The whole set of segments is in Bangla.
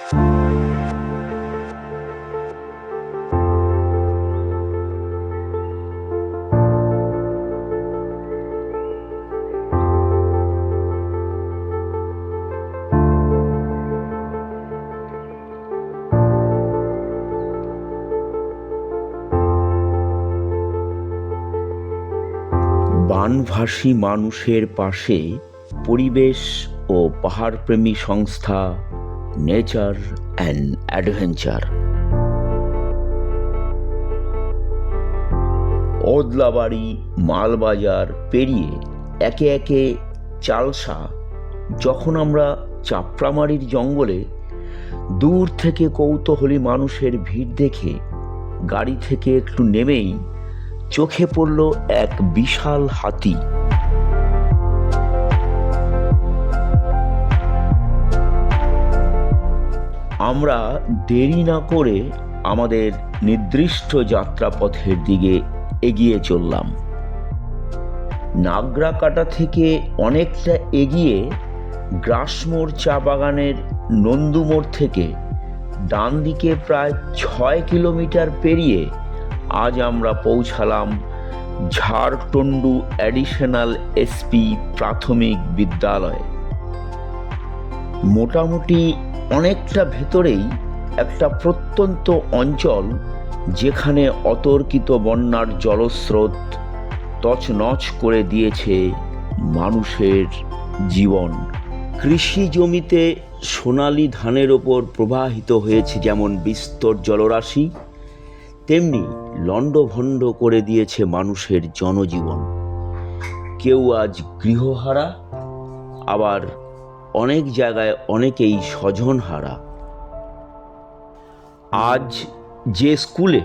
বানভাসী মানুষের পাশে পরিবেশ ও পাহাড়প্রেমী সংস্থা nature and adventure. Odlabari Malbazar পেরিয়ে একে একে চালসা যখন আমরা চাপড়ামারির জঙ্গলে দূর থেকে কৌতূহলী মানুষের ভিড় দেখে গাড়ি থেকে একটু নেমেই চোখে পড়ল এক বিশাল হাতি। আমরা দেরি না করে আমাদের নির্দিষ্ট যাত্রাপথের দিকে এগিয়ে চললাম। নাগরাকাটা থেকে অনেকটা এগিয়ে গ্রাসমোড় চা বাগানের নন্দুমোড় থেকে ডান দিকে প্রায় 6 কিলোমিটার পেরিয়ে আজ আমরা পৌঁছালাম ঝাড়টন্ডু অ্যাডিশনাল এসপি প্রাথমিক বিদ্যালয়ে। মোটামুটি অনেকটা ভেতরেই একটা প্রত্যন্ত অঞ্চল, যেখানে অতর্কিত বন্যার জলস্রোত তছনছ করে দিয়েছে মানুষের জীবন। কৃষি জমিতে সোনালি ধানের ওপর প্রবাহিত হয়েছে যেমন বিস্তর জলরাশি, তেমনি লণ্ডভণ্ড করে দিয়েছে মানুষের জনজীবন। কেউ আজ গৃহহারা, আবার অনেক জায়গায় অনেকেই স্বজনহারা। আজ যে স্কুলে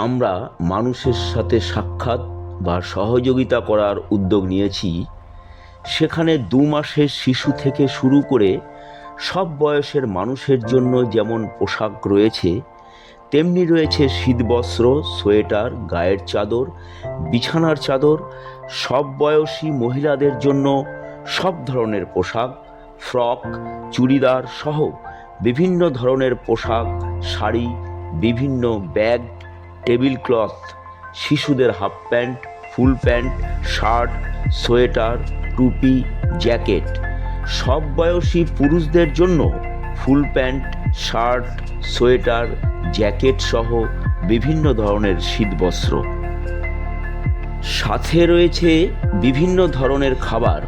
আমরা মানুষের সাথে সাক্ষাৎ বা সহযোগিতা করার উদ্যোগ নিয়েছি, সেখানে 2 মাসের শিশু থেকে শুরু করে সব বয়সের মানুষের জন্য যেমন পোশাক রয়েছে, তেমনি রয়েছে শীতবস্ত্র, সোয়েটার, গায়ের চাদর, বিছানার চাদর। সব বয়সী মহিলাদের জন্য সব ধরনের পোশাক, ফ্রক, চুড়িদার সহ বিভিন্ন ধরনের পোশাক, শাড়ি, বিভিন্ন ব্যাগ, টেবিল ক্লথ, শিশুদের half pant, full pant, shirt, sweater, টুপি, জ্যাকেট। সব বয়সী পুরুষদের জন্য full pant, shirt, sweater, jacket সহ বিভিন্ন ধরনের শীতবস্ত্র। সাথে রয়েছে বিভিন্ন ধরনের খাবার,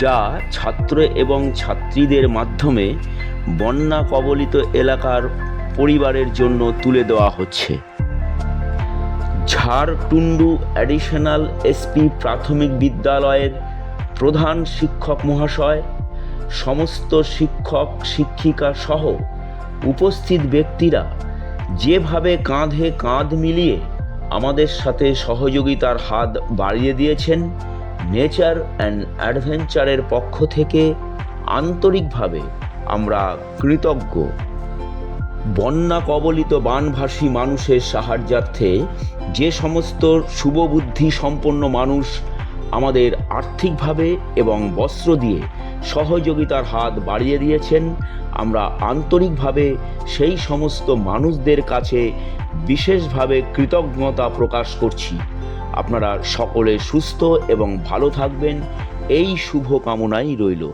যা ছাত্র এবং ছাত্রীদের মাধ্যমে বন্যা কবলিত এলাকার পরিবারের জন্য তুলে দেওয়া হচ্ছে। ঝাড়টুন্ডু অ্যাডিশনাল এসপি প্রাথমিক বিদ্যালয়ের প্রধান শিক্ষক মহাশয়, সমস্ত শিক্ষক শিক্ষিকা সহ উপস্থিত ব্যক্তিরা যেভাবে কাঁধে কাঁধ মিলিয়ে আমাদের সাথে সহযোগিতার হাত বাড়িয়ে দিয়েছেন, নেচার অ্যান্ড অ্যাডভেঞ্চারের পক্ষ থেকে আন্তরিকভাবে আমরা কৃতজ্ঞ। বন্যা কবলিত বানভাসী মানুষের সাহায্যার্থে যে সমস্ত শুভবুদ্ধি সম্পন্ন মানুষ আমাদের আর্থিকভাবে এবং বস্ত্র দিয়ে সহযোগিতার হাত বাড়িয়ে দিয়েছেন, আমরা আন্তরিকভাবে সেই সমস্ত মানুষদের কাছে বিশেষভাবে কৃতজ্ঞতা প্রকাশ করছি। আপনারা সকলে সুস্থ এবং ভালো থাকবেন, এই শুভ কামনাই রইল।